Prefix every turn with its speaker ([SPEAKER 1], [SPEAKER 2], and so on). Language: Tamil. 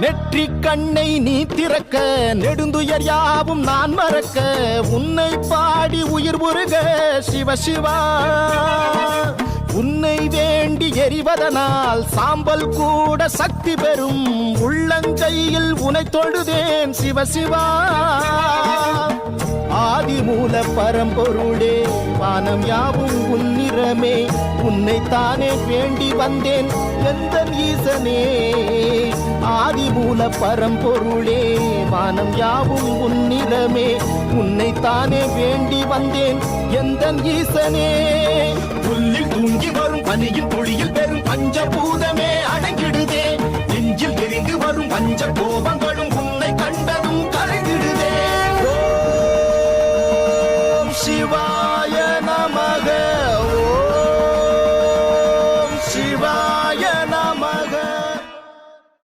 [SPEAKER 1] நெற்றி கண்ணை நீ திறக்க நெடுந்துயர் யாவும் நான் மறக்க உன்னை பாடி உயிர் உருக சிவ சிவா உன்னை வேண்டி எரிவதனால் சாம்பல் கூட சக்தி பெறும் உள்ளங்கையில் உனை தொழுதேன் சிவ சிவா ஆதிமூல பரம்பொருளே வானம் யாவும் உன்னிறமே உன்னைத்தானே வேண்டி வந்தேன் எந்த ஈசனே ஆதிமூல பரம்பொருளே வானம் யாவும் உன்னிறமே உன்னைத்தானே வேண்டி வந்தேன் எந்த ஈசனே புல்லில் தூங்கி வரும் பனியில் பொழியில் பெறும் பஞ்சபூதமே அடங்கிடுதே நெஞ்சில் எரிந்து வரும் பஞ்ச கோபங்களும் உன்னை கண்டதும் கரைந்திடுதே ஓம் சிவா